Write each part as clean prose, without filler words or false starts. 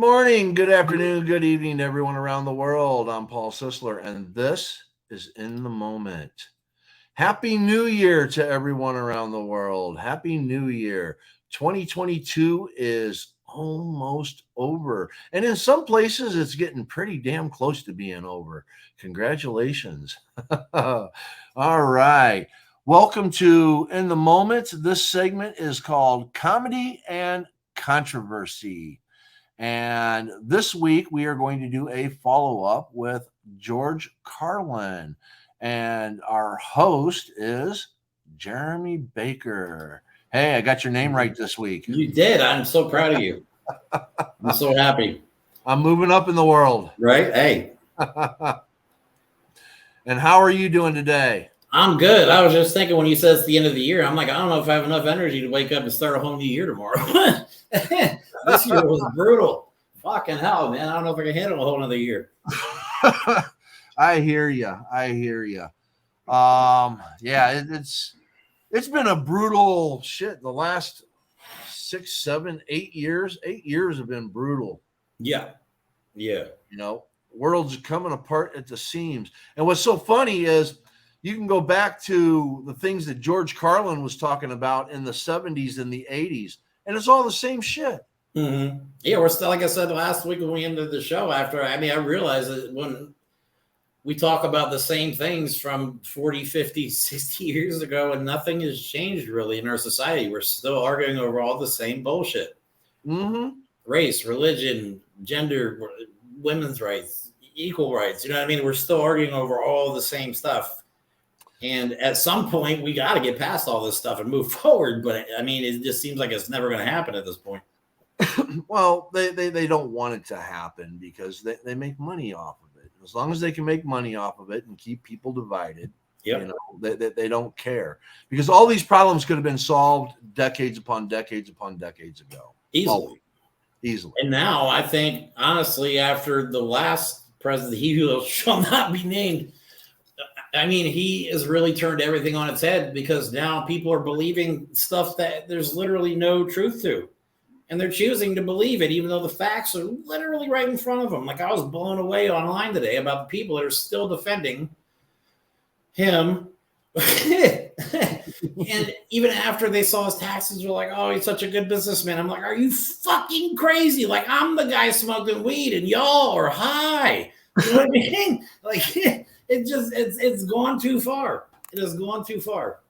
morning, good afternoon, good evening, to everyone around the world. I'm Paul Sisler, and this is In the Moment. Happy New Year to everyone around the world. Happy New Year. 2022 is almost over. And in some places, it's getting pretty damn close to being over. Congratulations. All right. Welcome to In the Moment. This segment is called Comedy and Controversy. And this week we are going to do a follow up with George Carlin. And our host is Jeremy Baker. Hey, I got your name right this week. You did. I'm so proud of you. I'm so happy. I'm moving up in the world. Right? Hey. And how are you doing today? I'm good. I was just thinking when you said it's the end of the year, I'm like, I don't know if I have enough energy to wake up and start a whole new year tomorrow. This year was brutal. Fucking hell, man. I don't know if I can handle a whole another year. I hear you. Yeah, it's been a brutal shit. The last 6, 7, 8 years. 8 years have been brutal. Yeah. You know, world's coming apart at the seams. And what's so funny is you can go back to the things that George Carlin was talking about in the 70s and the 80s, and it's all the same shit. Mm-hmm. Yeah, we're still, like I said last week when we ended the show, I realized that when we talk about the same things from 40, 50, 60 years ago, and nothing has changed really in our society. We're still arguing over all the same bullshit. Mm-hmm. Race, religion, gender, women's rights, equal rights. You know what I mean? We're still arguing over all the same stuff. And at some point, we got to get past all this stuff and move forward. But I mean, it just seems like it's never going to happen at this point. Well, they don't want it to happen because they make money off of it. As long as they can make money off of it and keep people divided, yep. You know, they don't care. Because all these problems could have been solved decades upon decades upon decades ago. Easily. And now I think, honestly, after the last president, he who shall not be named, I mean, he has really turned everything on its head because now people are believing stuff that there's literally no truth to. And they're choosing to believe it, even though the facts are literally right in front of them. Like, I was blown away online today about the people that are still defending him. And even after they saw his taxes, they're like, oh, he's such a good businessman. I'm like, are you fucking crazy? Like, I'm the guy smoking weed and y'all are high. You know what I mean? Like, it's gone too far. It has gone too far.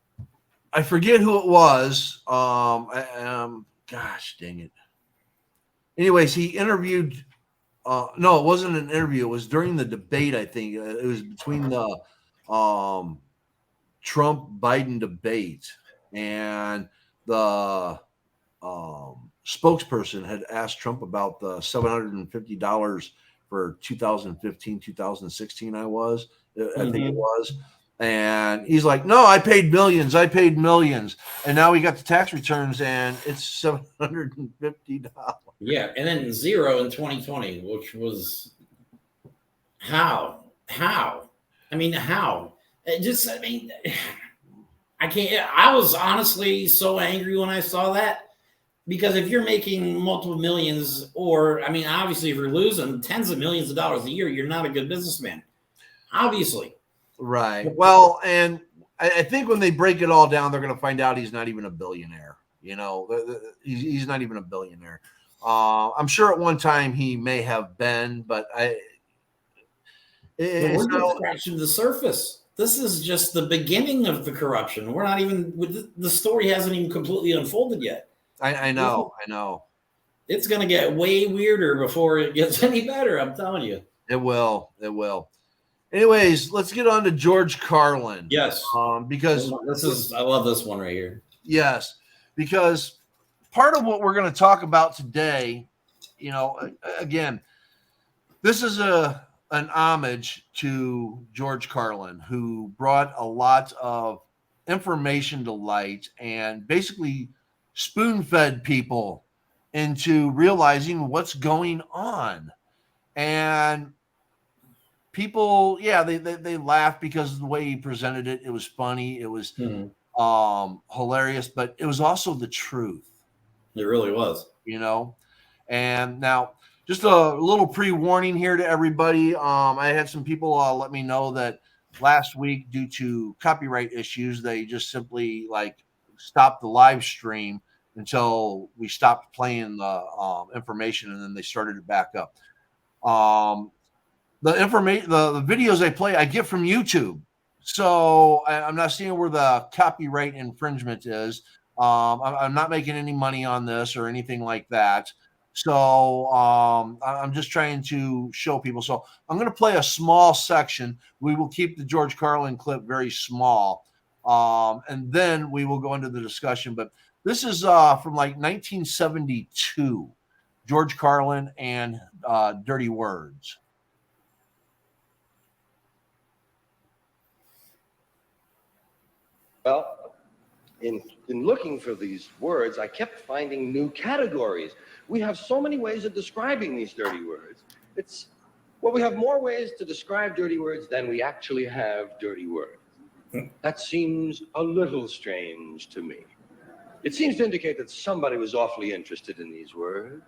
I forget who it was. Gosh dang it. Anyways, he interviewed. No, it wasn't an interview. It was during the debate. I think it was between the Trump-Biden debate, and the spokesperson had asked Trump about the $750 for 2015, 2016. I think it was. And he's like, no, I paid millions. And now we got the tax returns and it's $750. Yeah. And then zero in 2020, which was how? I mean, how? I can't. I was honestly so angry when I saw that because if you're making multiple millions, or, I mean, obviously if you're losing tens of millions of dollars a year, you're not a good businessman. Obviously. Right. Well, and I think when they break it all down, they're going to find out he's not even a billionaire. You know, he's not even a billionaire. I'm sure at one time he may have been, but we're just scratching the surface. This is just the beginning of the corruption. We're not even, the story hasn't even completely unfolded yet. I know. It's going to get way weirder before it gets any better. I'm telling you. It will. Anyways, let's get on to George Carlin. Yes. Because I love this one right here. Yes, because part of what we're going to talk about today, you know, again, this is an homage to George Carlin, who brought a lot of information to light and basically spoon-fed people into realizing what's going on. And people, yeah, they laughed because of the way he presented it. It was funny. It was hilarious, but it was also the truth. It really was. You know? And now, Just a little pre-warning here to everybody. I had some people let me know that last week, due to copyright issues, they just simply like stopped the live stream until we stopped playing the information, and then they started it back up. The information, the videos I play, I get from YouTube, so I'm not seeing where the copyright infringement is. I'm not making any money on this or anything like that. So I'm just trying to show people. So I'm going to play a small section. We will keep the George Carlin clip very small, and then we will go into the discussion. But this is from like 1972, George Carlin and Dirty Words. Well, in looking for these words, I kept finding new categories. We have so many ways of describing these dirty words. We have more ways to describe dirty words than we actually have dirty words. That seems a little strange to me. It seems to indicate that somebody was awfully interested in these words.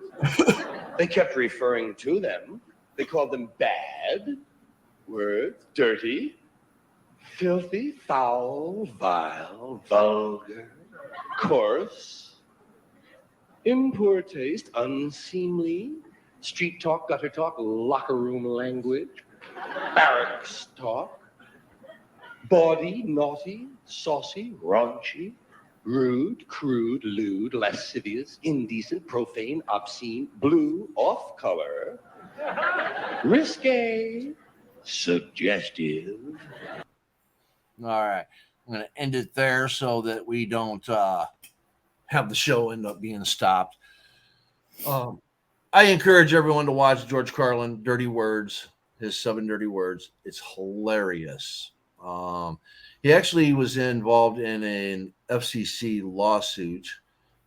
They kept referring to them. They called them bad words, dirty, filthy, foul, vile, vulgar, coarse, in poor taste, unseemly, street talk, gutter talk, locker room language, barracks talk, bawdy, naughty, saucy, raunchy, rude, crude, lewd, lascivious, indecent, profane, obscene, blue, off-color, risque, suggestive. All right. I'm going to end it there so that we don't have the show end up being stopped. I encourage everyone to watch George Carlin, Dirty Words, his 7 Dirty Words. It's hilarious. He actually was involved in an FCC lawsuit,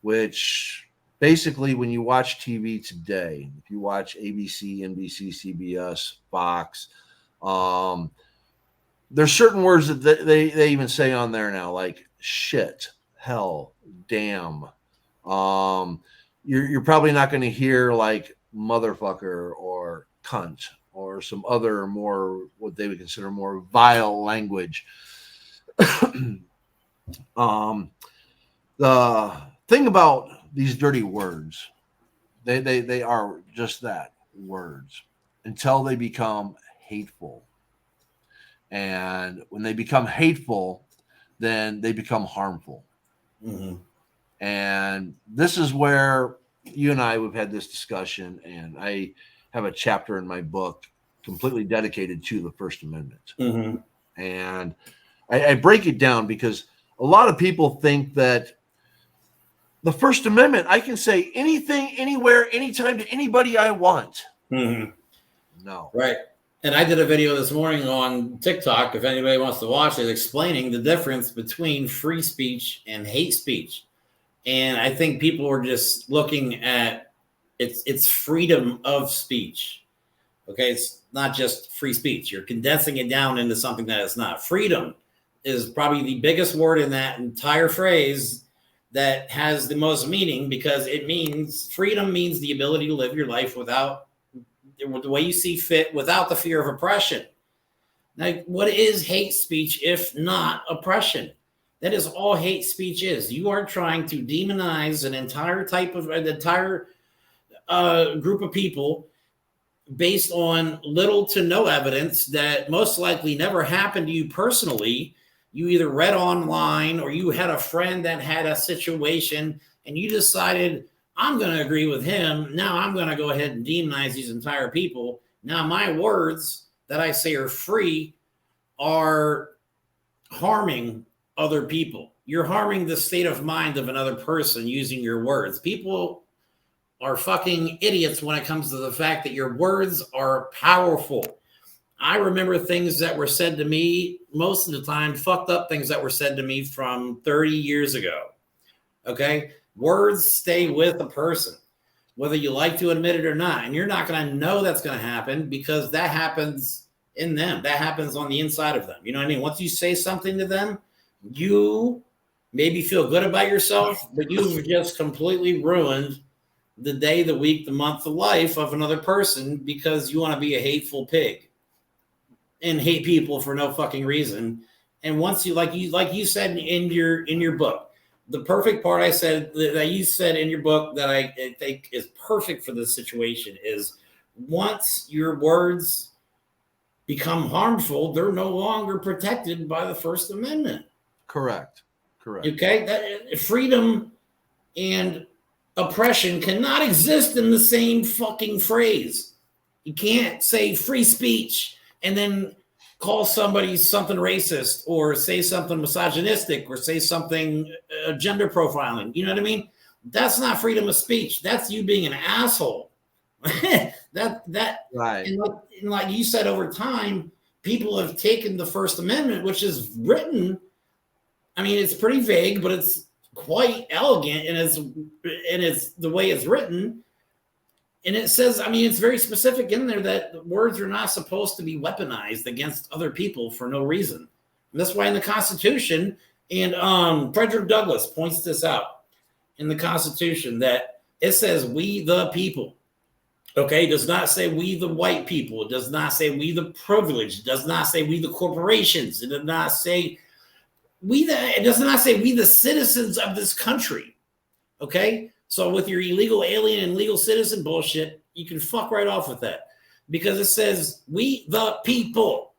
which basically, when you watch TV today, if you watch ABC, NBC, CBS, Fox, there's certain words that they even say on there now, like shit, hell, damn. You're probably not going to hear like motherfucker or cunt or some other more what they would consider more vile language. The thing about these dirty words, they are just that, words, until they become hateful. And when they become hateful, then they become harmful. Mm-hmm. And this is where you and I, we've had this discussion, and I have a chapter in my book completely dedicated to the First Amendment. Mm-hmm. And I break it down because a lot of people think that the First Amendment, I can say anything, anywhere, anytime to anybody I want. Mm-hmm. No. Right. And I did a video this morning on TikTok, if anybody wants to watch it, explaining the difference between free speech and hate speech. And I think people are just looking at it's freedom of speech. Okay, it's not just free speech. You're condensing it down into something that it's not. Freedom is probably the biggest word in that entire phrase that has the most meaning, because it means freedom means the ability to live your life without the way you see fit, without the fear of oppression. Now, what is hate speech if not oppression? That is all hate speech is. You are trying to demonize an entire group of people based on little to no evidence that most likely never happened to you personally. You either read online or you had a friend that had a situation and you decided, I'm going to agree with him. Now I'm going to go ahead and demonize these entire people. Now my words that I say are free are harming other people. You're harming the state of mind of another person using your words. People are fucking idiots when it comes to the fact that your words are powerful. I remember things that were said to me, most of the time, fucked up things that were said to me from 30 years ago. Okay? Words stay with a person, whether you like to admit it or not. And you're not going to know that's going to happen because that happens in them. That happens on the inside of them. You know what I mean? Once you say something to them, you maybe feel good about yourself, but you've just completely ruined the day, the week, the month, the life of another person because you want to be a hateful pig and hate people for no fucking reason. And once you like you said in your book, the perfect part I said that you said in your book that I think is perfect for this situation is once your words become harmful, they're no longer protected by the First Amendment. Correct. Okay, that freedom and oppression cannot exist in the same fucking phrase. You can't say free speech and then call somebody something racist or say something misogynistic or say something gender profiling. You know what I mean? That's not freedom of speech. That's you being an asshole. that right. And like you said, over time, people have taken the First Amendment, which is written. I mean, it's pretty vague, but it's quite elegant, and it's the way it's written. And it says, I mean, it's very specific in there that words are not supposed to be weaponized against other people for no reason. And that's why in the Constitution, and Frederick Douglass points this out in the Constitution, that it says we the people. Okay, it does not say we the white people. It does not say we the privileged. It does not say we the corporations. It does not say it does not say we the citizens of this country. Okay, so with your illegal alien and legal citizen bullshit, you can fuck right off with that because it says we the people,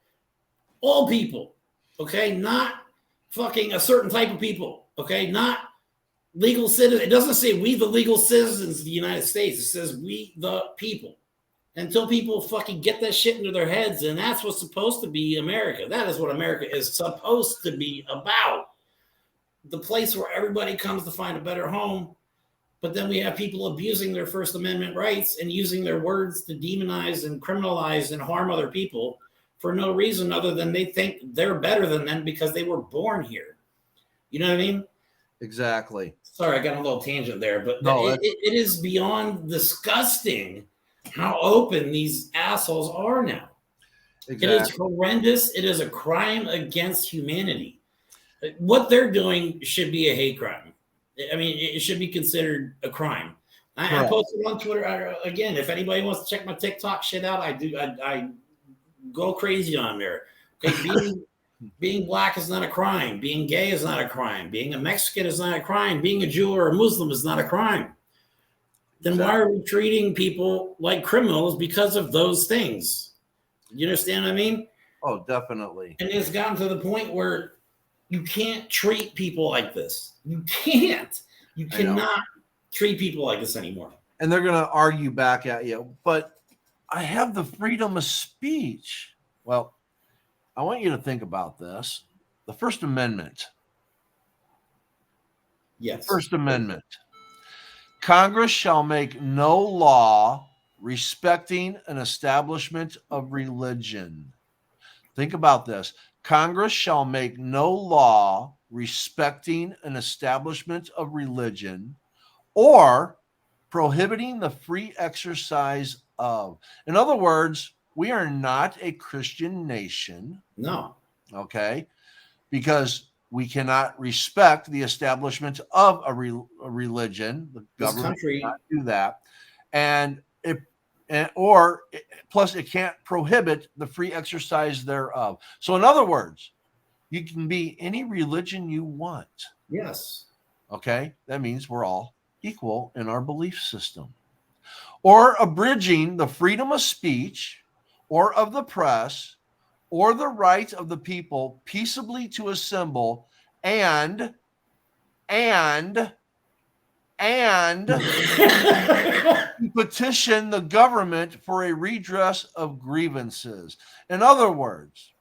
all people. Okay, not fucking a certain type of people. Okay, not legal citizen. It doesn't say we the legal citizens of the United States. It says we the people. Until people fucking get that shit into their heads, and that's what's supposed to be America. That is what America is supposed to be about. The place where everybody comes to find a better home, but then we have people abusing their First Amendment rights and using their words to demonize and criminalize and harm other people for no reason other than they think they're better than them because they were born here. You know what I mean? Exactly. Sorry, I got a little tangent there, but no, it is beyond disgusting how open these assholes are now. Exactly. It is horrendous. It is a crime against humanity. What they're doing should be a hate crime. I mean, it should be considered a crime. I posted on Twitter again. If anybody wants to check my TikTok shit out, I go crazy on there. Okay, being black is not a crime. Being gay is not a crime. Being a Mexican is not a crime. Being a Jew or a Muslim is not a crime. Then why are we treating people like criminals because of those things? You understand what I mean? Oh, definitely. And it's gotten to the point where you can't treat people like this. You can't. You cannot treat people like this anymore. And they're going to argue back at you. But I have the freedom of speech. Well, I want you to think about this. The First Amendment. Yes. First Amendment. Congress shall make no law respecting an establishment of religion. Think about this. Congress shall make no law respecting an establishment of religion or prohibiting the free exercise of. In other words, we are not a Christian nation. No. Okay? Because we cannot respect the establishment of a religion. The government cannot do that. Plus it can't prohibit the free exercise thereof. So in other words, you can be any religion you want. Yes. Okay? That means we're all equal in our belief system. Or abridging the freedom of speech or of the press or the right of the people peaceably to assemble and petition the government for a redress of grievances. In other words,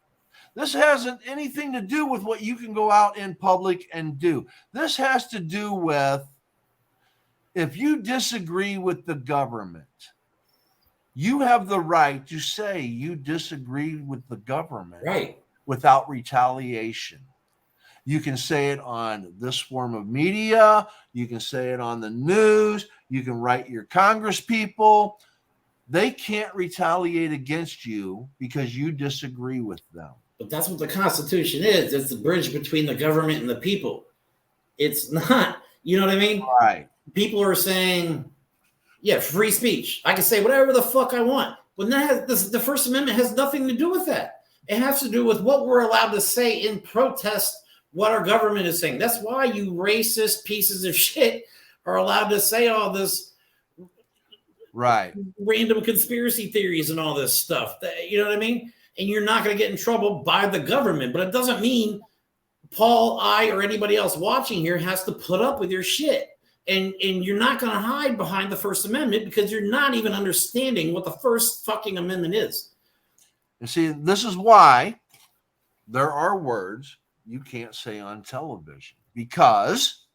this hasn't anything to do with what you can go out in public and do. This has to do with if you disagree with the government, you have the right to say you disagree with the government, right, without retaliation. You can say it on this form of media. You can say it on the news. You can write your Congress people. They can't retaliate against you because you disagree with them. But that's what the Constitution is. It's the bridge between the government and the people. It's not, you know what I mean? Right. People are saying, Yeah, free speech. I can say whatever the fuck I want. But the First Amendment has nothing to do with that. It has to do with what we're allowed to say in protest what our government is saying. That's why you racist pieces of shit are allowed to say all this random conspiracy theories and all this stuff. You know what I mean? And you're not going to get in trouble by the government. But it doesn't mean Paul, I, or anybody else watching here has to put up with your shit. And you're not going to hide behind the First Amendment because you're not even understanding what the first fucking amendment is. And see, this is why there are words you can't say on television because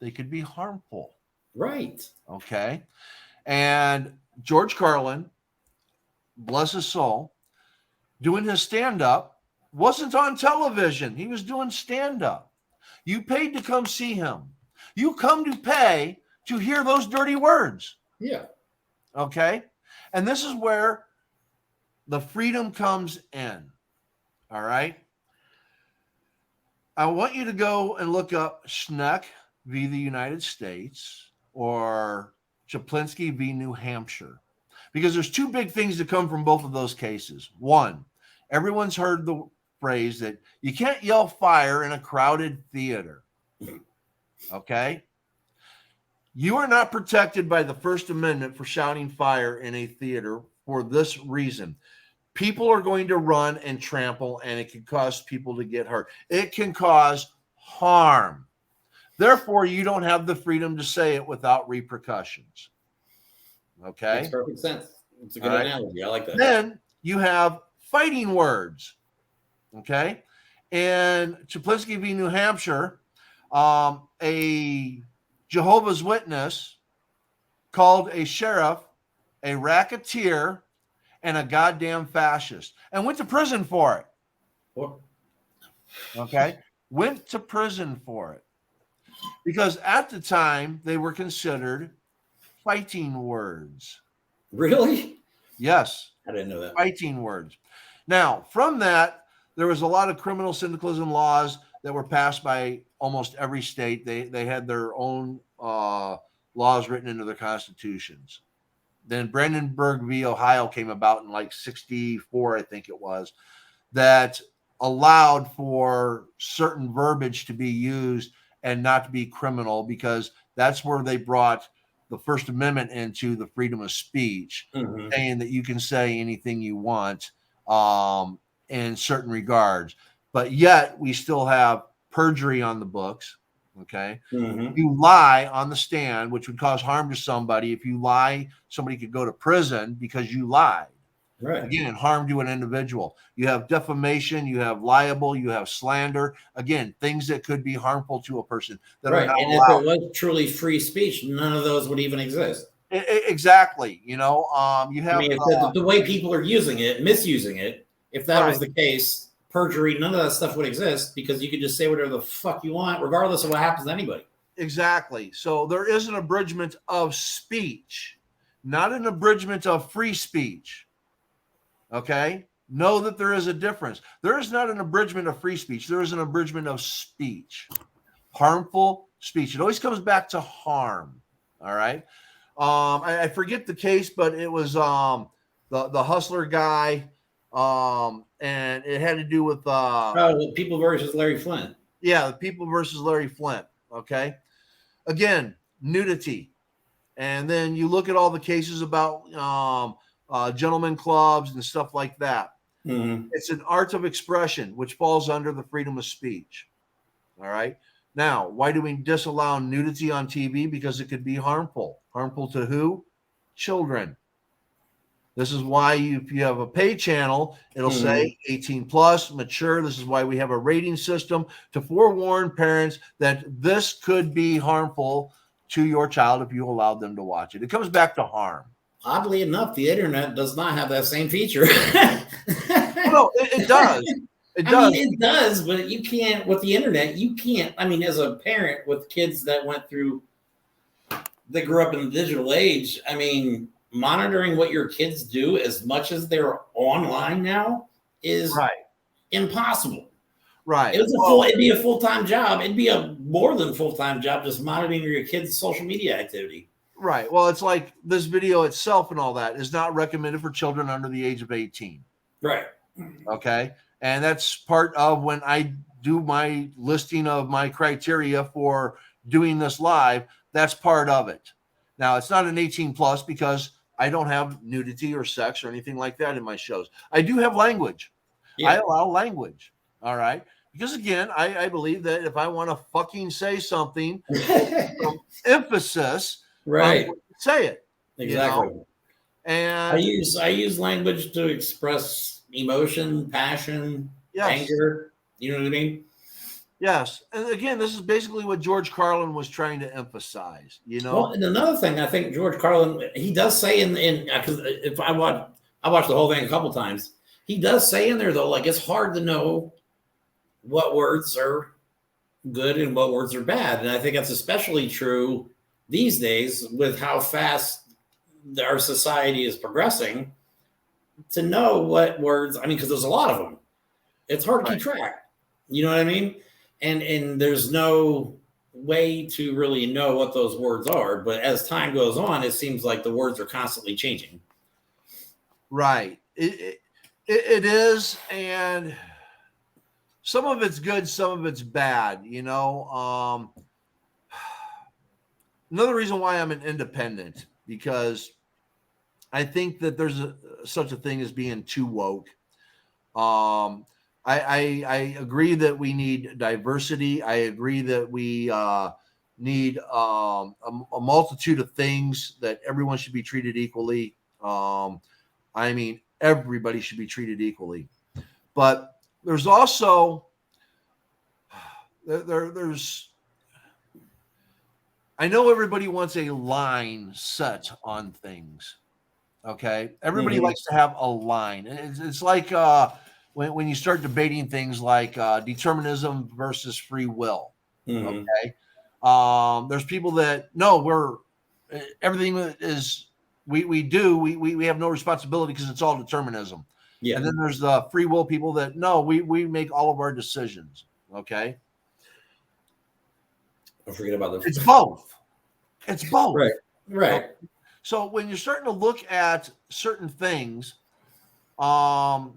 they could be harmful. Right. Okay. And George Carlin, bless his soul, doing his stand-up wasn't on television. He was doing stand-up. You paid to come see him. You come to pay to hear those dirty words. Yeah. Okay. And this is where the freedom comes in. All right. I want you to go and look up Schneck v. the United States or Chaplinsky v. New Hampshire, because there's two big things that come from both of those cases. One, everyone's heard the phrase that you can't yell fire in a crowded theater. Okay. You are not protected by the First Amendment for shouting fire in a theater for this reason. People are going to run and trample, and it can cause people to get hurt. It can cause harm. Therefore, you don't have the freedom to say it without repercussions. Okay? Makes perfect sense. It's a good analogy. I like that. Then you have fighting words. Okay? In Chaplinsky v. New Hampshire, a Jehovah's Witness called a sheriff a racketeer and a goddamn fascist and went to prison for it. What? Okay? Went to prison for it. Because at the time, they were considered fighting words. Really? Yes. I didn't know that. Fighting words. Now, from that, there was a lot of criminal syndicalism laws that were passed by almost every state. They had their own laws written into their constitutions. Then Brandenburg v. Ohio came about in like 64, I think it was, that allowed for certain verbiage to be used and not to be criminal, because that's where they brought the First Amendment into the freedom of speech, saying that you can say anything you want in certain regards. But yet we still have perjury on the books. Okay. You lie on the stand, which would cause harm to somebody. If you lie, somebody could go to prison because you lied. Right. Again, harm to an individual. You have defamation, you have libel, you have slander. Again, things that could be harmful to a person that are not and allowed. if it was truly free speech, none of those would even exist. Exactly. You know, you have. I mean, the way people are using it, misusing it. If that was the case, perjury, none of that stuff would exist, because you could just say whatever the fuck you want, regardless of what happens to anybody. Exactly. So there is an abridgment of speech, not an abridgment of free speech. Okay. Know that there is a difference. There is not an abridgment of free speech. There is an abridgment of speech, harmful speech. It always comes back to harm. All right. I forget the case, but it was the hustler guy. And it had to do with People versus Larry Flint. Yeah, the People versus Larry Flint. Okay. Again, nudity. And then you look at all the cases about gentlemen clubs and stuff like that. It's an art of expression, which falls under the freedom of speech. All right. Now, why do we disallow nudity on TV? Because it could be harmful. Harmful to who? Children. This is why if you have a pay channel, it'll say 18 plus, mature. This is why we have a rating system to forewarn parents that this could be harmful to your child if you allowed them to watch it. It comes back to harm. Oddly enough, the internet does not have that same feature. No, it does. It does. I mean, it does, but you can't, with the internet, you can't. I mean, as a parent with kids that grew up in the digital age, I mean, monitoring what your kids do as much as they're online now is impossible. Right. It'd be a full-time job. It'd be a more than full-time job just monitoring your kids' social media activity. Right. Well, it's like this video itself and all that is not recommended for children under the age of 18. Right. Okay. And that's part of when I do my listing of my criteria for doing this live. That's part of it. Now, it's not an 18 plus because I don't have nudity or sex or anything like that in my shows. I do have language. Yeah. I allow language. All right. Because again, I believe that if I want to fucking say something, some emphasis, Right. I'm going to say it. Exactly. You know? And I use language to express emotion, passion, yes. anger. You know what I mean? Yes. And again, this is basically what George Carlin was trying to emphasize, you know? Well, and another thing I think George Carlin, he does say in because if I watched the whole thing a couple times, he does say in there though, like it's hard to know what words are good and what words are bad. And I think that's especially true these days with how fast our society is progressing, to know what words, I mean, because there's a lot of them. It's hard to keep track. You know what I mean? And there's no way to really know what those words are. But as time goes on, it seems like the words are constantly changing. Right. It is. And some of it's good, some of it's bad, you know. Another reason why I'm an independent, because I think that there's such a thing as being too woke. I agree that we need diversity. I agree that we need a multitude of things, that everyone should be treated equally. I mean, everybody should be treated equally. But there's also there's I know everybody wants a line set on things. Okay, everybody likes to have a line. It's like when you start debating things like determinism versus free will. Okay, there's people that no, we're everything is we have no responsibility because it's all determinism. Yeah. And then there's the free will people that no, we make all of our decisions. Okay, don't forget about the. It's both. It's both. Right. Right. So when you're starting to look at certain things, when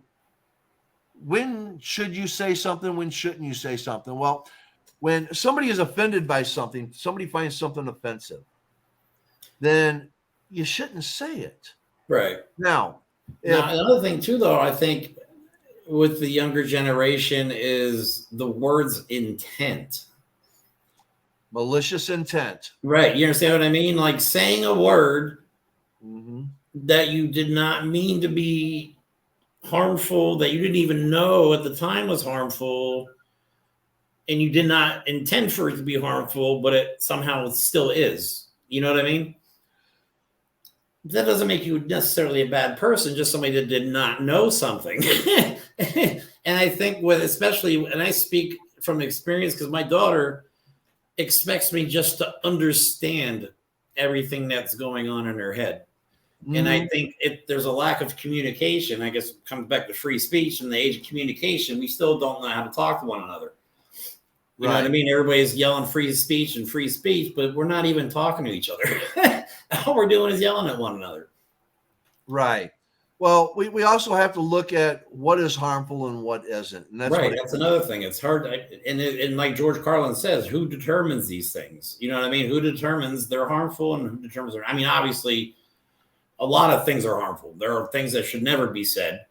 should you say something? When shouldn't you say something? Well, when somebody is offended by something, somebody finds something offensive, then you shouldn't say it. Right. Now, another thing too, though, I think with the younger generation is the word's intent. Malicious intent. Right. You understand what I mean? Like saying a word that you did not mean to be harmful, that you didn't even know at the time was harmful, and you did not intend for it to be harmful, but it somehow still is. You know what I mean? That doesn't make you necessarily a bad person, just somebody that did not know something. And I think especially, and I speak from experience because my daughter expects me just to understand everything that's going on in her head. And I think there's a lack of communication. I guess it comes back to free speech. In the age of communication, we still don't know how to talk to one another. You know what I mean? Everybody's yelling free speech, but we're not even talking to each other. All we're doing is yelling at one another. Right. Well, we also have to look at what is harmful and what isn't. And that's right. That's another thing. It's hard. And like George Carlin says, who determines these things? You know what I mean? Who determines they're harmful and who determines I mean, obviously, a lot of things are harmful. There are things that should never be said.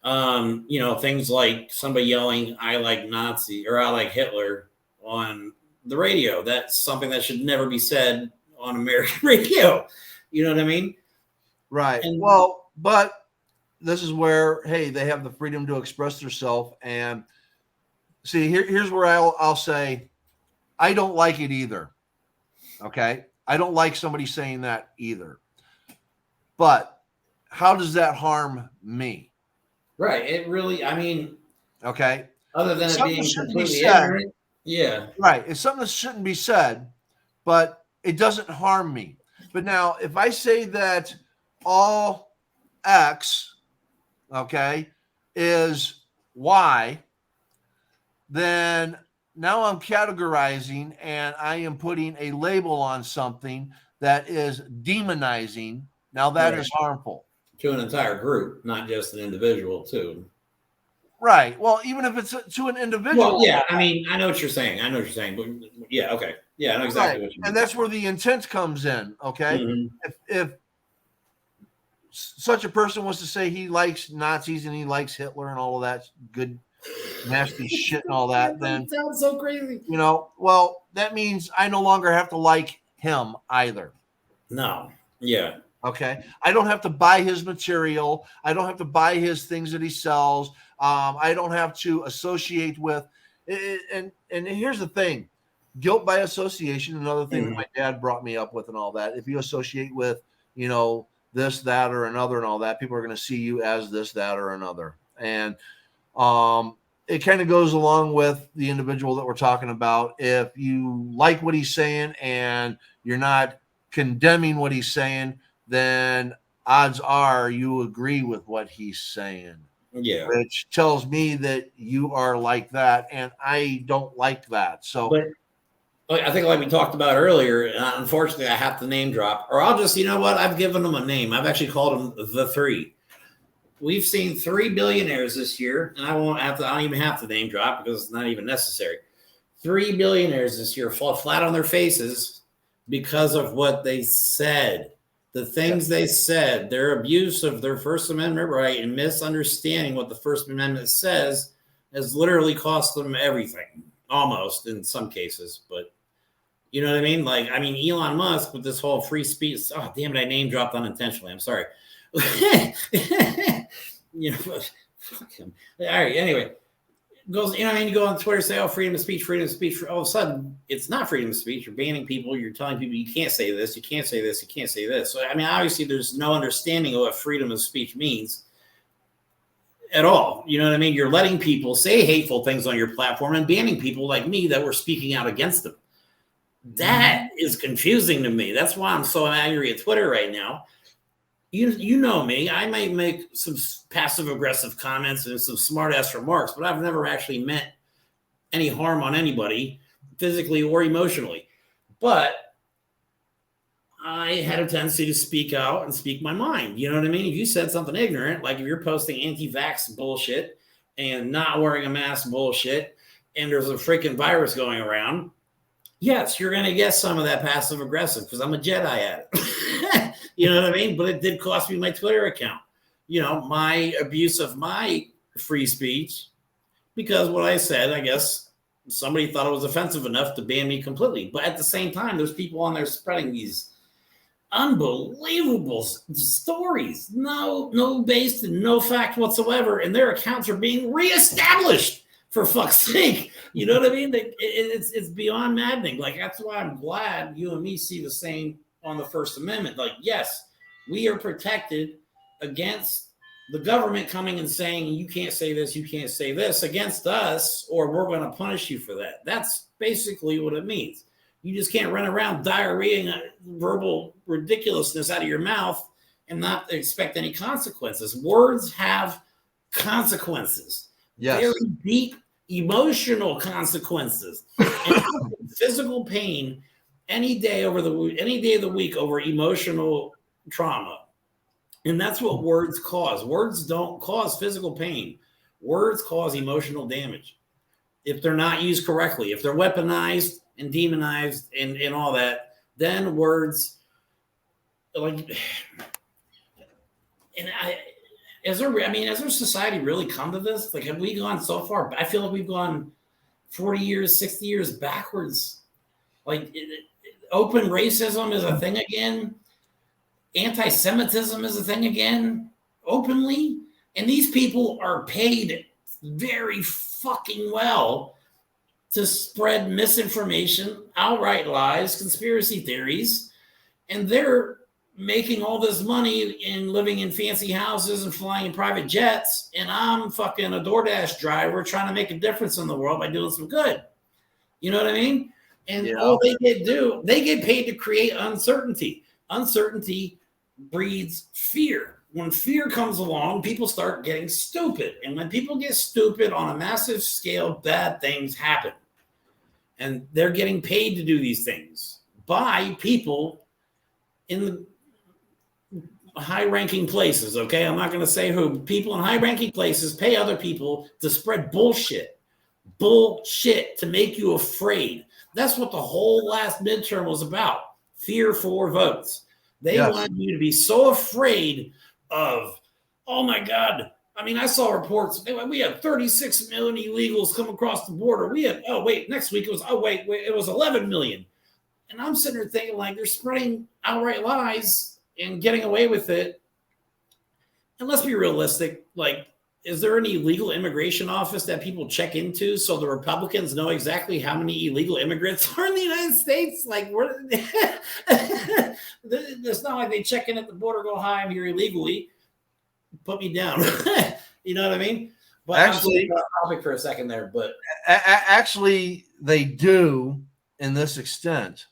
You know, things like somebody yelling, I like Nazi or I like Hitler on the radio. That's something that should never be said on American radio. You know what I mean? Right. And, well, but this is where, hey, they have the freedom to express themselves. And see, here's where I'll say, I don't like it either. Okay. I don't like somebody saying that either. But how does that harm me? Right. It really, I mean, okay. Other than it being completely ignorant. Yeah. Right. It's something that shouldn't be said, but it doesn't harm me. But now if I say that all X, okay, is Y, then now I'm categorizing and I am putting a label on something that is demonizing, now that is harmful. To an entire group, not just an individual, too. Right. Well, even if it's to an individual. Well, yeah, I mean, I know what you're saying. But yeah, okay. Yeah, I know exactly what you mean. And that's where the intent comes in, okay? Mm-hmm. If such a person was to say he likes Nazis and he likes Hitler and all of that good, nasty shit and all that, then that sounds so crazy. Well, that means I no longer have to like him either. No. Yeah. Okay. I don't have to buy his material. I don't have to buy his things that he sells. I don't have to associate with it. And here's the thing. Guilt by association, another thing that my dad brought me up with and all that. If you associate with, this, that, or another and all that, people are going to see you as this, that, or another. And it kind of goes along with the individual that we're talking about. If you like what he's saying and you're not condemning what he's saying, then odds are you agree with what he's saying. Yeah. Which tells me that you are like that, and I don't like that. So, but I think like we talked about earlier, unfortunately, I have to name drop, or I'll just, I've given them a name. I've actually called them the three. We've seen 3 billionaires this year, and I don't even have to name drop because it's not even necessary. 3 billionaires this year fall flat on their faces because of what they said. The things they said, their abuse of their First Amendment right and misunderstanding what the First Amendment says has literally cost them everything, almost in some cases. But you know what I mean? Like, Elon Musk with this whole free speech. Oh, damn it, I name dropped unintentionally. I'm sorry. Fuck him. All right, anyway. Goes, you go on Twitter, say, oh, freedom of speech. All of a sudden, it's not freedom of speech. You're banning people. You're telling people you can't say this, you can't say this, you can't say this. So, obviously, there's no understanding of what freedom of speech means at all. You know what I mean? You're letting people say hateful things on your platform and banning people like me that were speaking out against them. That is confusing to me. That's why I'm so angry at Twitter right now. You know me. I might make some passive-aggressive comments and some smart-ass remarks, but I've never actually meant any harm on anybody, physically or emotionally. But I had a tendency to speak out and speak my mind. You know what I mean? If you said something ignorant, like if you're posting anti-vax bullshit and not wearing a mask bullshit, and there's a freaking virus going around, yes, you're going to get some of that passive-aggressive because I'm a Jedi at it. You know what I mean? But it did cost me my Twitter account. My abuse of my free speech because what I said, I guess somebody thought it was offensive enough to ban me completely. But at the same time, there's people on there spreading these unbelievable stories, no based and no fact whatsoever, and their accounts are being reestablished for fuck's sake. You know what I mean? It's beyond maddening. Like, that's why I'm glad you and me see the same on the First Amendment. Like, yes, we are protected against the government coming and saying, you can't say this, you can't say this against us, or we're going to punish you for that. That's basically what it means. You just can't run around diarrheaing verbal ridiculousness out of your mouth and not expect any consequences. Words have consequences. Yes. Very deep emotional consequences. And physical pain any day of the week over emotional trauma. And that's what words cause. Words don't cause physical pain. Words cause emotional damage if they're not used correctly. If they're weaponized and demonized and all that, then words has our society really come to this? Like, have we gone so far? I feel like we've gone 40 years, 60 years backwards. Like, open racism is a thing again. Anti-Semitism is a thing again, openly. And these people are paid very fucking well to spread misinformation, outright lies, conspiracy theories. And they're making all this money and living in fancy houses and flying in private jets. And I'm fucking a DoorDash driver trying to make a difference in the world by doing some good. You know what I mean? And all they get paid to create uncertainty. Uncertainty breeds fear. When fear comes along, people start getting stupid. And when people get stupid on a massive scale, bad things happen. And they're getting paid to do these things by people in the high-ranking places, okay? I'm not going to say who. People in high-ranking places pay other people to spread bullshit to make you afraid. That's what the whole last midterm was about. Fear for votes. They wanted you to be so afraid of, oh my God. I mean, I saw reports. We had 36 million illegals come across the border. We had, next week it was, it was 11 million. And I'm sitting there thinking, like, they're spreading outright lies and getting away with it. And let's be realistic. Like, is there any legal immigration office that people check into so the Republicans know exactly how many illegal immigrants are in the United States? Like, it's not like they check in at the border, go, hi, I'm here illegally. Put me down. You know what I mean? But actually, I'm topic for a second there. But actually, they do in this extent.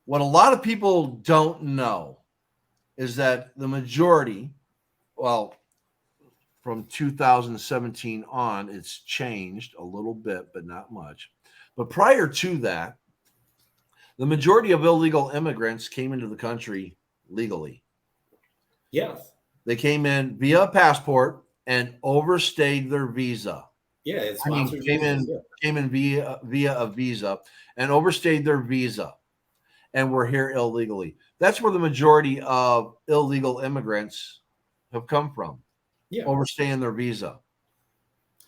What a lot of people don't know is that the majority, well, from 2017 on, it's changed a little bit, but not much. But prior to that, the majority of illegal immigrants came into the country legally. Yes. They came in via a passport and overstayed their visa. Yeah, it's came in via a visa and overstayed their visa and were here illegally. That's where the majority of illegal immigrants have come from. Yeah, overstaying their visa.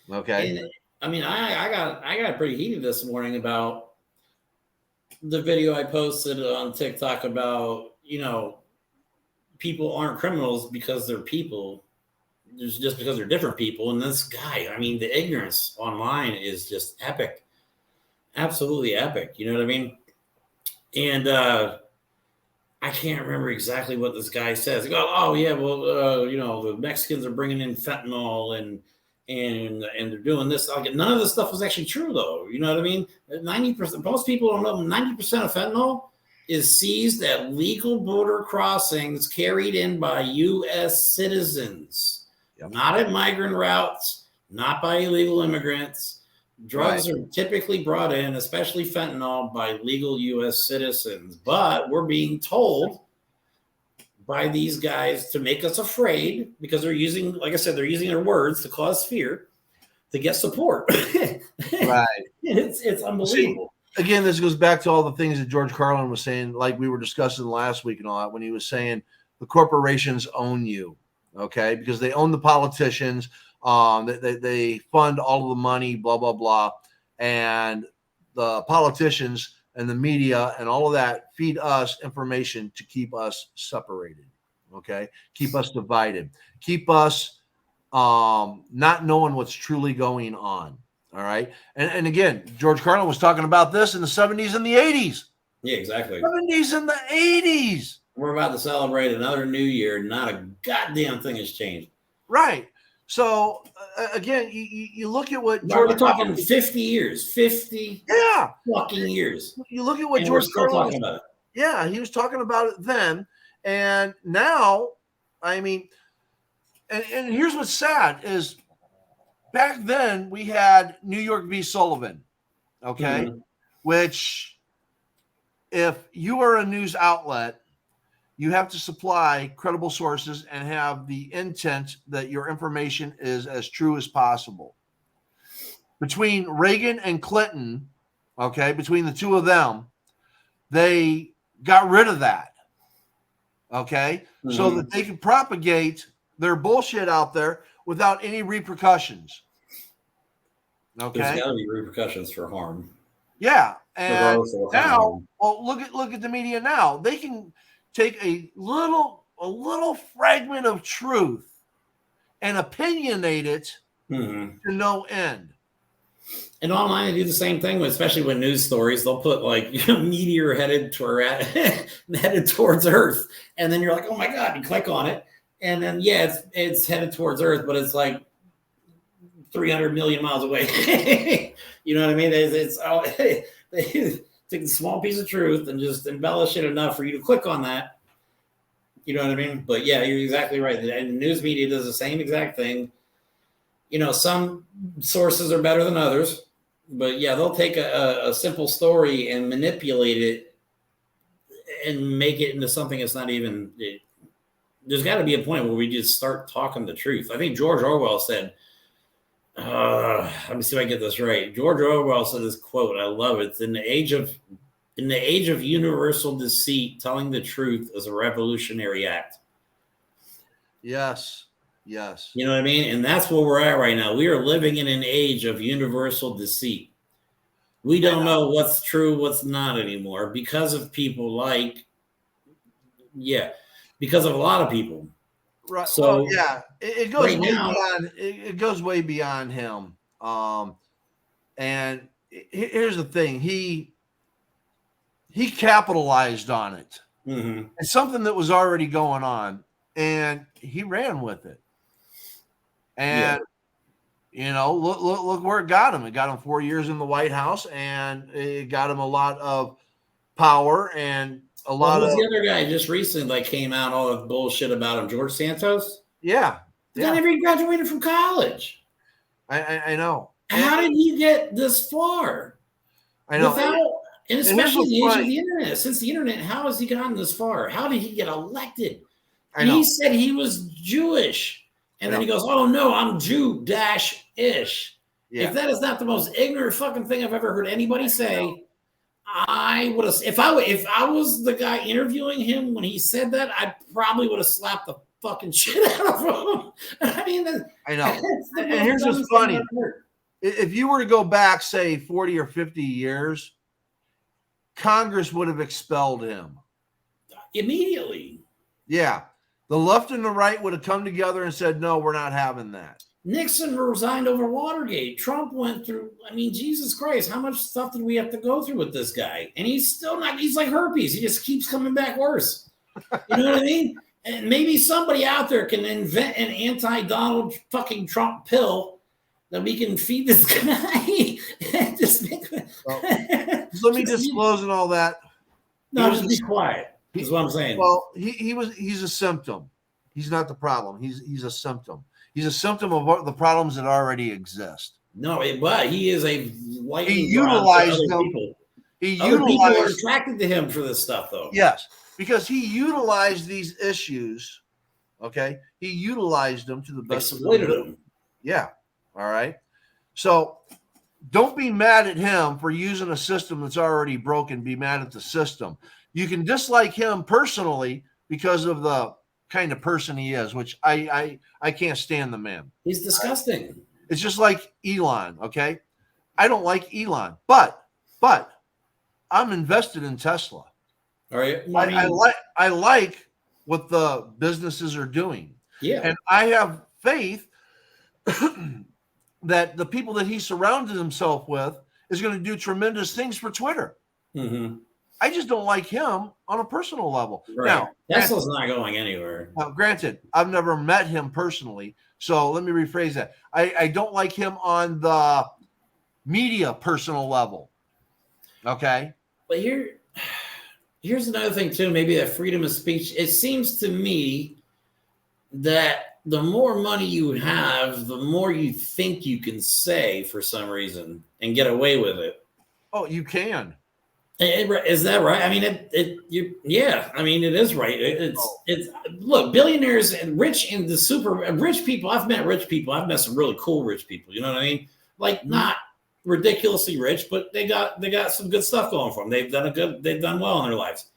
Okay. And, I mean, I got pretty heated this morning about the video I posted on TikTok about, people aren't criminals because they're people. Just because they're different people. And this guy, I mean, the ignorance online is just epic. Absolutely epic. You know what I mean? And I can't remember exactly what this guy says. He goes, "Oh yeah, well, the Mexicans are bringing in fentanyl and they're doing this." None of this stuff was actually true, though. You know what I mean? 90%. Most people don't know 90% of fentanyl is seized at legal border crossings carried in by U.S. citizens, not at migrant routes, not by illegal immigrants. Drugs are typically brought in, especially fentanyl, by legal U.S. citizens. But we're being told by these guys to make us afraid because they're using, like I said, they're using their words to cause fear to get support. Right. It's unbelievable. See, again, this goes back to all the things that George Carlin was saying, like we were discussing last week and all that, when he was saying the corporations own you, okay, because they own the politicians. They fund all of the money, blah, blah, blah. And the politicians and the media and all of that feed us information to keep us separated, okay? Keep us divided. Keep us not knowing what's truly going on, all right? And again, George Carlin was talking about this in the 70s and the 80s. Yeah, exactly. 70s and the 80s. We're about to celebrate another new year. Not a goddamn thing has changed. Right. So again, you look at what George. We're talking 50 years, 50 fucking years. You look at what George Carlin talking about it. Yeah, he was talking about it then, and now, I mean, and here's what's sad is back then we had New York v. Sullivan, okay, which if you are a news outlet, you have to supply credible sources and have the intent that your information is as true as possible. Between Reagan and Clinton, okay, between the two of them, they got rid of that, okay, so that they could propagate their bullshit out there without any repercussions. Okay, there's got to be repercussions for harm. Yeah, and now, well, look at the media now. They can take a little fragment of truth and opinionate it to no end. And online, they do the same thing, especially with news stories. They'll put like meteor headed towards Earth, and then you're like, "Oh my God!" You click on it, and then it's headed towards Earth, but it's like 300 million miles away. You know what I mean? They take a small piece of truth and just embellish it enough for you to click on that. You know what I mean? But yeah, you're exactly right. And the news media does the same exact thing. Some sources are better than others, but yeah, they'll take a simple story and manipulate it and make it into something that's not even. There's got to be a point where we just start talking the truth. I think George Orwell said, let me see if I get this right. George Orwell said this quote. I love it. In the age of universal deceit, telling the truth is a revolutionary act. Yes. Yes. You know what I mean? And that's where we're at right now. We are living in an age of universal deceit. We don't know what's true, what's not anymore because of people like, because of a lot of people. Right. So it goes right way now, beyond. It goes way beyond him. And here's the thing: he capitalized on it. Mm-hmm. It's something that was already going on, and he ran with it. And look where it got him. It got him 4 years in the White House, and it got him a lot of power and a lot of the other guy just recently came out all the bullshit about him, George Santos. Yeah. He never even graduated from college. I know. How did he get this far? I know. And especially in the age of the internet. Since the internet, how has he gotten this far? How did he get elected? And he said he was Jewish. And then he goes, "Oh no, I'm Jew-ish." Yeah. If that is not the most ignorant fucking thing I've ever heard anybody say, I would have. If I was the guy interviewing him when he said that, I probably would have slapped the fucking shit out of him. I mean, I know. And here's what's funny: if you were to go back, say 40 or 50 years, Congress would have expelled him immediately. Yeah. The left and the right would have come together and said, no, we're not having that. Nixon resigned over Watergate. Trump went through, I mean, Jesus Christ, how much stuff did we have to go through with this guy? And he's still not, he's like herpes. He just keeps coming back worse. You know what I mean? And maybe somebody out there can invent an anti-Donald fucking Trump pill that we can feed this guy. Just make let me disclose and all that. No, just be quiet. Is what I'm saying. Well, he's a symptom. He's not the problem. He's a symptom. He's a symptom of the problems that already exist. No, but he is a lightning. He utilized them. People. People are attracted to him for this stuff, though. Yes, because he utilized these issues. Okay, he utilized them to the best of them. Yeah. All right. So don't be mad at him for using a system that's already broken. Be mad at the system. You can dislike him personally because of the kind of person he is, which I can't stand the man. He's disgusting. It's just like Elon, okay? I don't like Elon, but I'm invested in Tesla. All right. I like what the businesses are doing. Yeah. And I have faith that the people that he surrounded himself with is going to do tremendous things for Twitter. Mm-hmm. I just don't like him on a personal level. Right. Now, Tesla's not going anywhere. Now, granted, I've never met him personally, so let me rephrase that. I don't like him on the media personal level. Okay? But here's another thing, too, maybe that freedom of speech. It seems to me that the more money you have, the more you think you can say for some reason and get away with it. Oh, you can. Is that right? I mean, I mean, it is right. It's look, billionaires and rich and the super rich people. I've met rich people. I've met some really cool rich people. You know what I mean? Like not ridiculously rich, but they got some good stuff going for them. They've done well in their lives.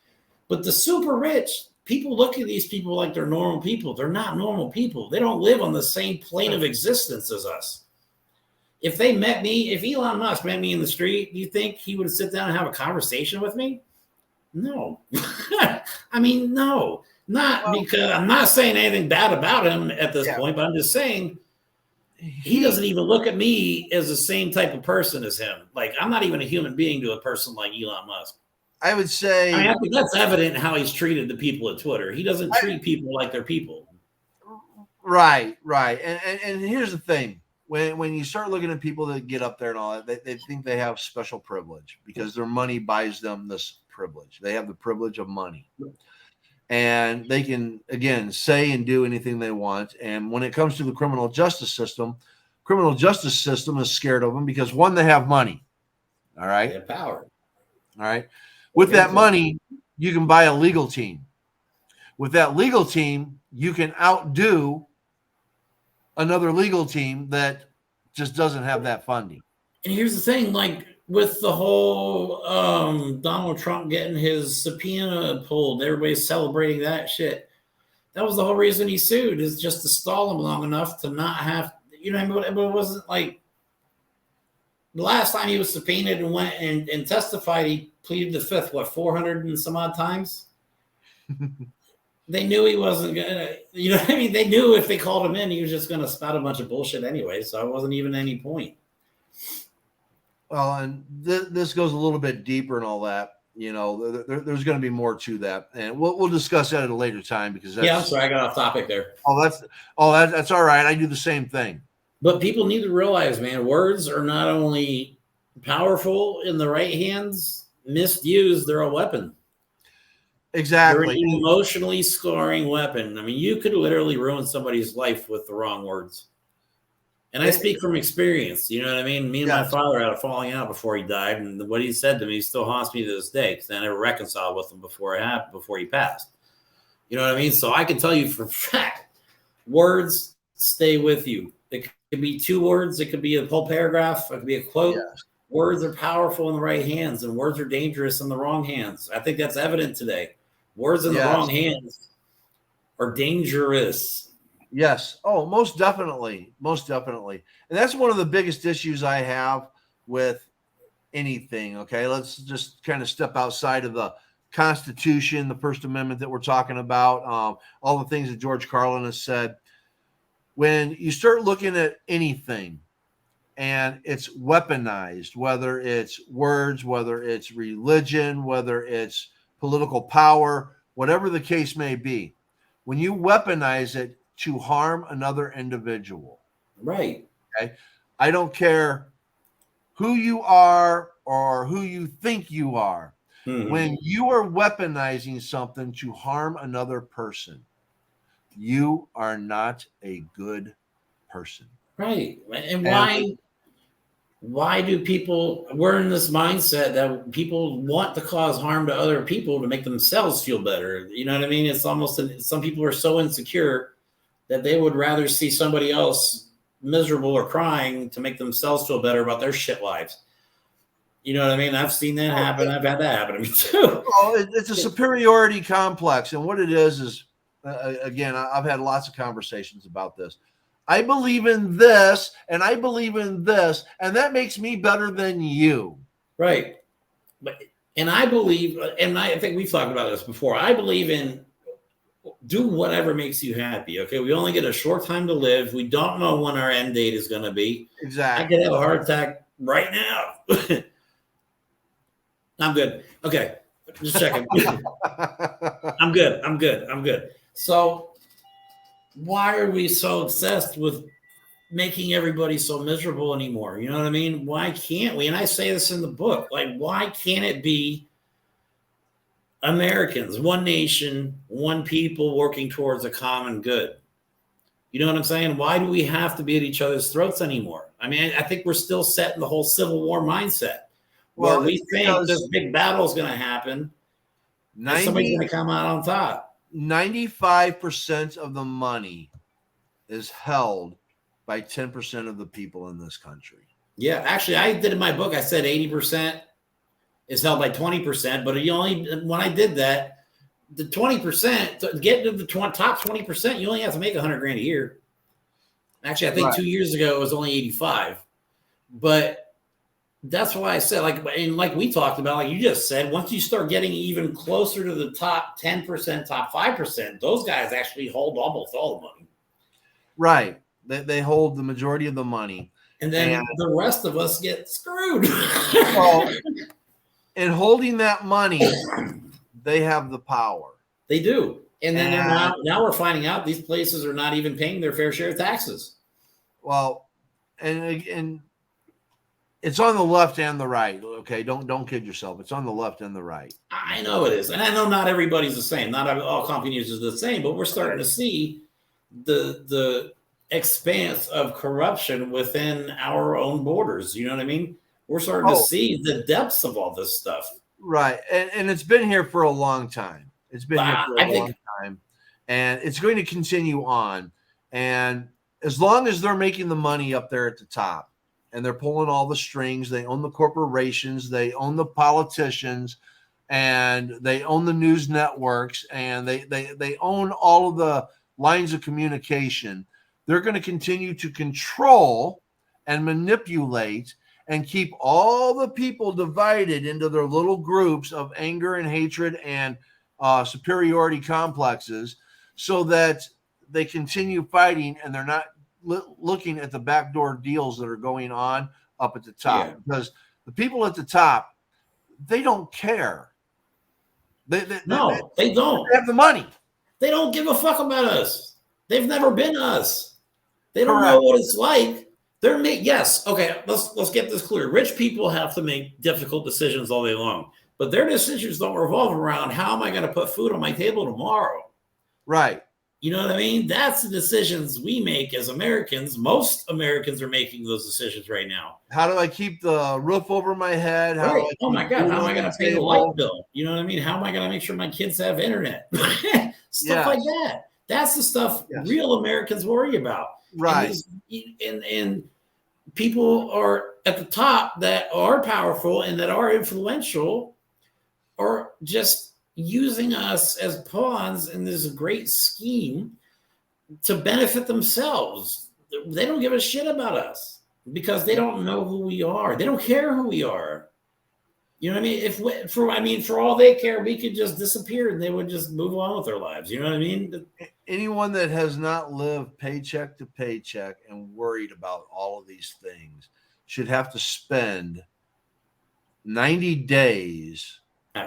But the super rich people look at these people like they're normal people. They're not normal people. They don't live on the same plane of existence as us. If they met me, if Elon Musk met me in the street, do you think he would sit down and have a conversation with me? No. I mean, no. Not because I'm not saying anything bad about him at this point, but I'm just saying he doesn't even look at me as the same type of person as him. Like, I'm not even a human being to a person like Elon Musk. I would say I think that's evident in how he's treated the people at Twitter. He doesn't treat people like they're people. Right. And here's the thing. When you start looking at people that get up there and all that, they think they have special privilege because their money buys them this privilege. They have the privilege of money. And they can, again, say and do anything they want. And when it comes to the criminal justice system is scared of them because, one, they have money. All right? They have power. All right? With that money, you can buy a legal team. With that legal team, you can outdo another legal team that just doesn't have that funding. And here's the thing, like with the whole Donald Trump getting his subpoena pulled, everybody's celebrating that shit. That was the whole reason he sued, is just to stall him long enough to not have, you know, but it wasn't like the last time he was subpoenaed and went and testified, he pleaded the fifth, 400 and some odd times? They knew he wasn't gonna, you know what I mean? They knew if they called him in, he was just gonna spout a bunch of bullshit anyway. So it wasn't even any point. Well, and this goes a little bit deeper and all that. You know, there's going to be more to that, and we'll discuss that at a later time because I'm sorry, I got off topic there. That's all right. I do the same thing. But people need to realize, man, words are not only powerful in the right hands, misused, they're a weapon. Exactly. They're an emotionally scoring weapon. I mean, you could literally ruin somebody's life with the wrong words. And I speak from experience. You know what I mean? Me and my father had a falling out before he died. And what he said to me still haunts me to this day because I never reconciled with him before he passed. You know what I mean? So I can tell you for a fact, words stay with you. It could be 2 words. It could be a whole paragraph. It could be a quote. Yes. Words are powerful in the right hands and words are dangerous in the wrong hands. I think that's evident today. Words in the wrong hands are dangerous. Yes. Oh, most definitely. Most definitely. And that's one of the biggest issues I have with anything. Okay. Let's just kind of step outside of the Constitution, the First Amendment that we're talking about, all the things that George Carlin has said. When you start looking at anything and it's weaponized, whether it's words, whether it's religion, whether it's political power, whatever the case may be, when you weaponize it to harm another individual. Right. Okay. I don't care who you are or who you think you are. Mm-hmm. When you are weaponizing something to harm another person, you are not a good person. Right. And why do people, we're in this mindset that people want to cause harm to other people to make themselves feel better. You know what I mean? It's almost, some people are so insecure that they would rather see somebody else miserable or crying to make themselves feel better about their shit lives. You know what I mean? I've seen that happen. I've had that happen to me too. Well, it's a superiority complex. And what it is again, I've had lots of conversations about this. I believe in this and I believe in this, and that makes me better than you. Right. And I believe, and I think we've talked about this before, I believe in do whatever makes you happy. Okay. We only get a short time to live. We don't know when our end date is going to be. Exactly. I could have a heart attack right now. I'm good. Okay. Just checking. I'm good. So why are we so obsessed with making everybody so miserable anymore? You know what I mean? Why can't we? And I say this in the book, like, why can't it be Americans, one nation, one people working towards a common good? You know what I'm saying? Why do we have to be at each other's throats anymore? I mean, I think we're still set in the whole Civil War mindset where we think this big battle is going to happen and somebody's going to come out on top. 95% of the money is held by 10% of the people in this country. Yeah, actually, I did in my book, I said 80% is held by 20%, but when I did that, the 20%, to get to the top 20%, you only have to make $100,000 a year. Actually, I think 2 years ago, it was only 85. But that's why I said, like we talked about, like you just said, once you start getting even closer to the top 10%, top 5%, those guys actually hold almost all the money. Right. They hold the majority of the money. And then the rest of us get screwed. Well, in holding that money, they have the power. They do. And then now we're finding out these places are not even paying their fair share of taxes. Well, and it's on the left and the right. Okay, don't kid yourself. It's on the left and the right. I know it is, and I know not everybody's the same. Not all companies are the same, but we're starting to see the expanse of corruption within our own borders. You know what I mean? We're starting to see the depths of all this stuff. Right. And it's been here for a long time. It's been here for a I long think time. And it's going to continue on. And as long as they're making the money up there at the top and they're pulling all the strings, they own the corporations, they own the politicians, and they own the news networks, and they own all of the lines of communication, they're going to continue to control and manipulate and keep all the people divided into their little groups of anger and hatred and superiority complexes so that they continue fighting and they're not looking at the backdoor deals that are going on up at the top. Yeah. Because the people at the top, they don't care. No, they don't. They have the money. They don't give a fuck about us. They've never been us. They don't Correct. know what it's like. They're yes. Okay, let's get this clear. Rich people have to make difficult decisions all day long, but their decisions don't revolve around how am I going to put food on my table tomorrow. Right. You know what I mean? That's the decisions we make as Americans. Most Americans are making those decisions right now. How do I keep the roof over my head? Right. Oh my God, how am I going to pay the light bill? You know what I mean? How am I going to make sure my kids have internet? Stuff like that. That's the stuff real Americans worry about. Right. And people are at the top that are powerful and that are influential are just using us as pawns in this great scheme to benefit themselves. They don't give a shit about us because they don't know who we are. They don't care who we are. You know what I mean? For all they care, we could just disappear and they would just move on with their lives. You know what I mean? Anyone that has not lived paycheck to paycheck and worried about all of these things should have to spend 90 days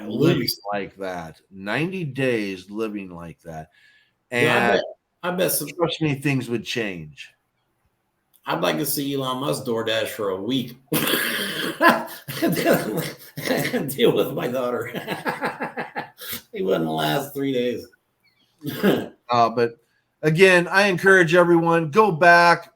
living like that. 90 days living like that. And I bet trust me, things would change. I'd like to see Elon Musk DoorDash for a week. Deal with my daughter. He wouldn't last 3 days. But again, I encourage everyone, go back,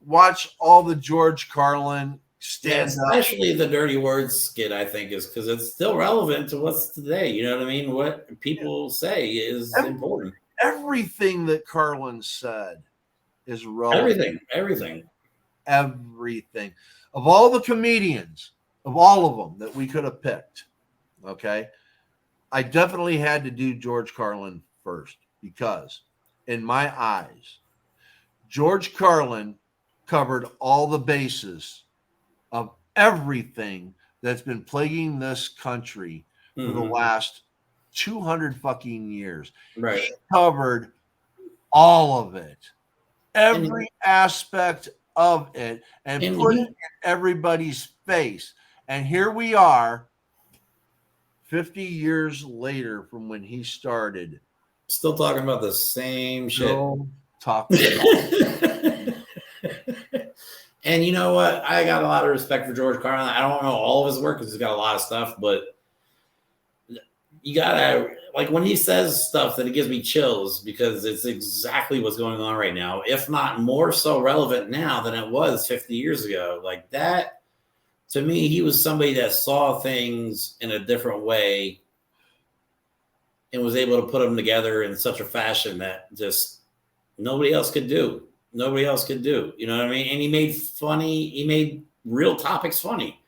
watch all the George Carlin especially the dirty words skit, I think, is because it's still relevant to what's today. You know what I mean? What people say is important. Everything that Carlin said is relevant. Everything. Of all the comedians, of all of them that we could have picked, okay, I definitely had to do George Carlin first because, in my eyes, George Carlin covered all the bases of everything that's been plaguing this country for the last 200 fucking years. Right. He covered all of it, every aspect of it, and put it in everybody's face. And here we are 50 years later from when he started. Still talking about the same shit. And you know what? I got a lot of respect for George Carlin. I don't know all of his work because he's got a lot of stuff, but you gotta, like, when he says stuff that it gives me chills because it's exactly what's going on right now, if not more so relevant now than it was 50 years ago. Like that, to me, he was somebody that saw things in a different way and was able to put them together in such a fashion that just nobody else could do. Nobody else could do. You know what I mean? And he made real topics funny.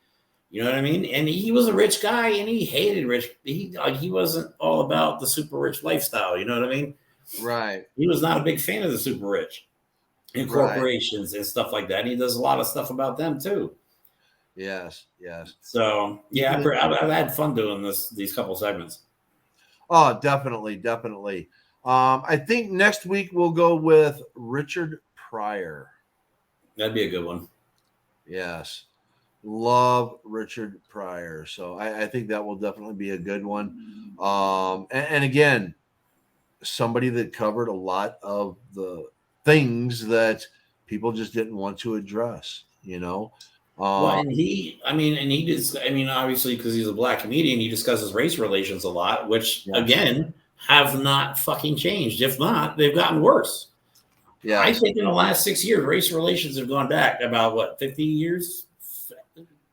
You know what I mean? And he was a rich guy and he hated rich. He wasn't all about the super rich lifestyle. You know what I mean? Right. He was not a big fan of the super rich and corporations and stuff like that. And he does a lot of stuff about them too. Yes. So yeah, I've had fun doing these couple segments. Oh, definitely. I think next week we'll go with Richard Pryor. That'd be a good one. Yes. Love Richard Pryor. So I think that will definitely be a good one. And again, somebody that covered a lot of the things that people just didn't want to address, you know? Obviously because he's a black comedian, he discusses race relations a lot, which again have not fucking changed. If not, they've gotten worse. Yeah, I think in the last 6 years, race relations have gone back about 50 years.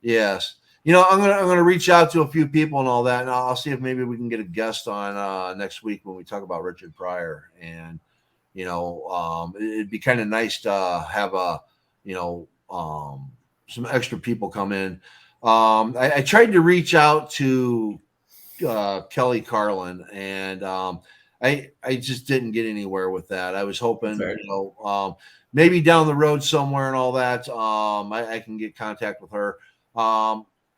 Yes, I'm gonna reach out to a few people and all that, and I'll see if maybe we can get a guest on next week when we talk about Richard Pryor. And it'd be kind of nice to have some extra people come in. I tried to reach out to Kelly Carlin, and I just didn't get anywhere with that. I was hoping, maybe down the road somewhere and all that, I can get contact with her.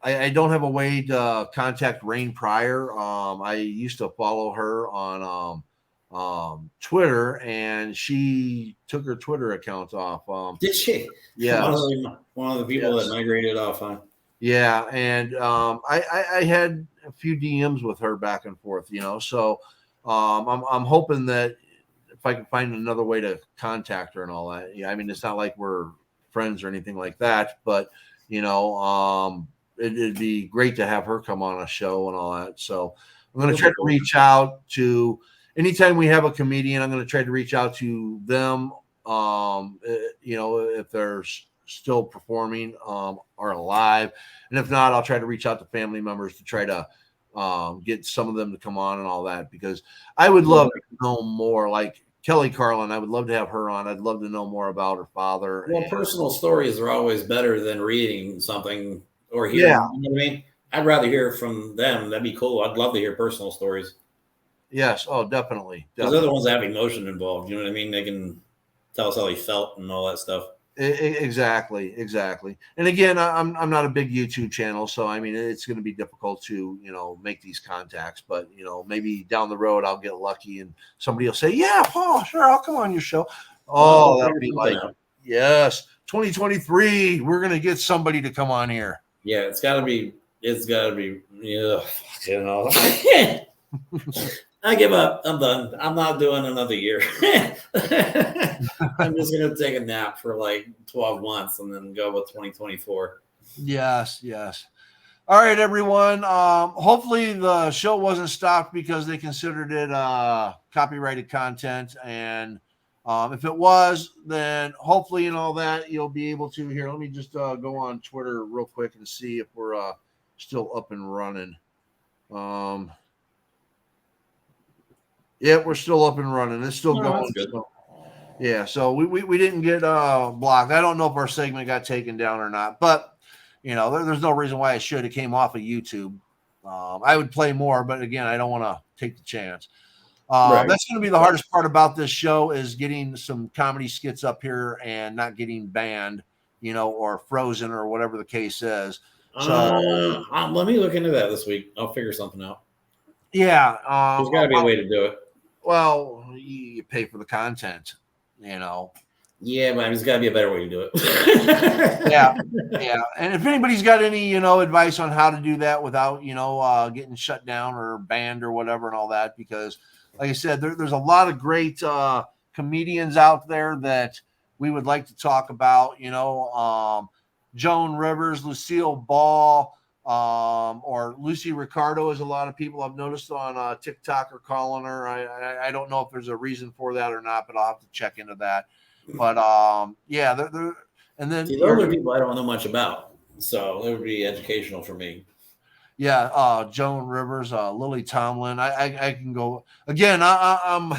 I don't have a way to contact Rain Pryor. I used to follow her on Twitter, and she took her Twitter account off. Did she? Yeah, one of the people that migrated off, huh? Yeah, and I had a few DMs with her back and forth, So I'm hoping that if I can find another way to contact her and all that. Yeah, I mean, it's not like we're friends or anything like that, but it'd be great to have her come on a show and all that. So I'm going to try to reach out to anytime we have a comedian. I'm going to try to reach out to them. If they're still performing or alive, and if not, I'll try to reach out to family members to try to get some of them to come on and all that, because I would love to know more. Like Kelly Carlin, I would love to have her on. I'd love to know more about her father. Well, personal stories are always better than reading something or hearing. Yeah. You know what I mean? I'd rather hear from them. That'd be cool. I'd love to hear personal stories. Yes. Oh, definitely. Because they're the ones that have emotion involved. You know what I mean? They can tell us how they felt and all that stuff. Exactly. And again, I'm not a big YouTube channel, so I mean, it's going to be difficult to make these contacts. But maybe down the road I'll get lucky and somebody will say, "Yeah, Paul, sure, I'll come on your show." Oh, that'll be like, yes, 2023, we're going to get somebody to come on here. Yeah, it's got to be. Yeah, I give up. I'm done. I'm not doing another year. I'm just going to take a nap for like 12 months and then go with 2024. Yes. All right, everyone. Hopefully the show wasn't stopped because they considered it copyrighted content. And if it was, then hopefully and all that, you'll be able to here. Let me just go on Twitter real quick and see if we're still up and running. Yeah, we're still up and running. It's still going. So, yeah, so we didn't get blocked. I don't know if our segment got taken down or not, but there's no reason why it should. It came off of YouTube. I would play more, but again, I don't want to take the chance. Right. That's going to be the hardest part about this show is getting some comedy skits up here and not getting banned, or frozen or whatever the case is. So let me look into that this week. I'll figure something out. Yeah, there's got to be a way to do it. Well, you pay for the content, Yeah, but there's got to be a better way to do it. Yeah. And if anybody's got any, advice on how to do that without, getting shut down or banned or whatever and all that, because, like I said, there's a lot of great comedians out there that we would like to talk about. Joan Rivers, Lucille Ball. Or Lucy Ricardo, as a lot of people I've noticed on TikTok are calling her. I don't know if there's a reason for that or not, but I'll have to check into that. But yeah, they're and then those are people I don't know much about, so it would be educational for me. Yeah, Joan Rivers, Lily Tomlin. I can go again. I'm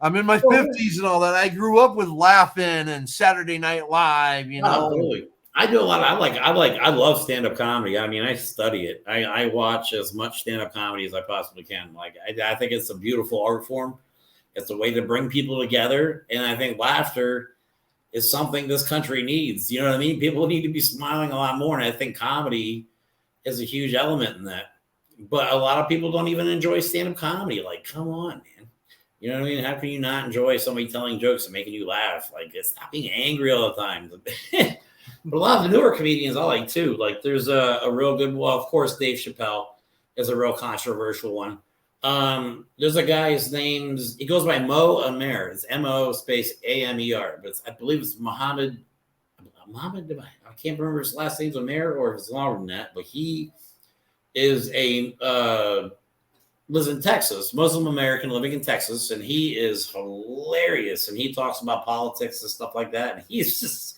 I'm in my 50s and all that. I grew up with Laughing and Saturday Night Live. Totally. I do a lot. I love stand-up comedy. I mean, I study it. I watch as much stand-up comedy as I possibly can. Like, I think it's a beautiful art form. It's a way to bring people together. And I think laughter is something this country needs. You know what I mean? People need to be smiling a lot more. And I think comedy is a huge element in that. But a lot of people don't even enjoy stand-up comedy. Like, come on, man. You know what I mean? How can you not enjoy somebody telling jokes and making you laugh? Like, it's not being angry all the time. But a lot of the newer comedians I like too. Like there's a real good, well, of course, Dave Chappelle is a real controversial one. There's a guy, he goes by Mo Amer. It's MO space AMER, but I believe it's Muhammad. I can't remember his last name's Amer or if it's longer than that, but he is lives in Texas, Muslim American living in Texas, and he is hilarious. And he talks about politics and stuff like that. And he's just,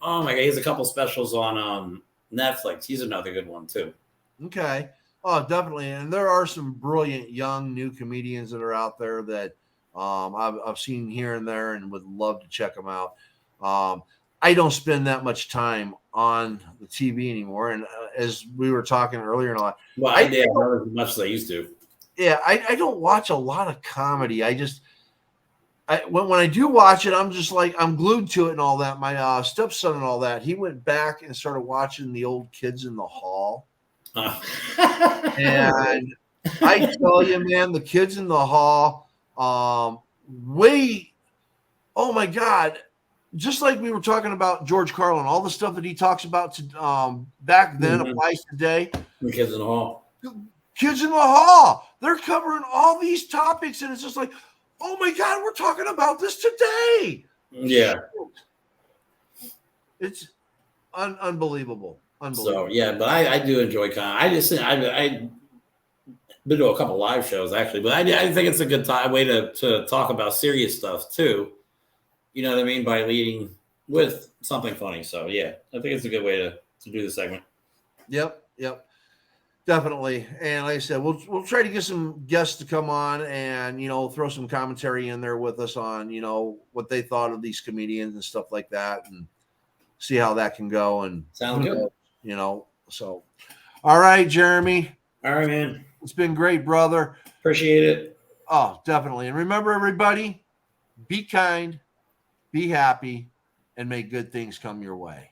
oh my God, he has a couple specials on Netflix. He's another good one too. Okay. Oh, definitely. And there are some brilliant young new comedians that are out there that I've seen here and there and would love to check them out. I don't spend that much time on the TV anymore. And as we were talking earlier and all that, Well, I did not as much as I used to. Yeah, I don't watch a lot of comedy. When I do watch it, I'm just like, I'm glued to it and all that. My stepson and all that, he went back and started watching the old Kids in the Hall. And I tell you, man, the Kids in the Hall, oh my God, just like we were talking about George Carlin, all the stuff that he talks about back then applies today. The Kids in the Hall. Kids in the Hall, they're covering all these topics, and it's just like, oh my God, we're talking about this today. Yeah. It's unbelievable. So yeah, but I do enjoy comedy. I've been to a couple live shows actually, but I think it's a good way to talk about serious stuff too. You know what I mean? By leading with something funny. So yeah, I think it's a good way to do the segment. Yep. Definitely. And like I said, we'll try to get some guests to come on and, throw some commentary in there with us on, what they thought of these comedians and stuff like that, and see how that can go. And sound good. So all right, Jeremy. All right, man. It's been great, brother. Appreciate it. Oh, definitely. And remember, everybody, be kind, be happy, and make good things come your way.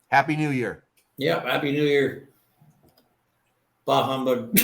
Happy New Year. Yep. Happy New Year. Bah humbug.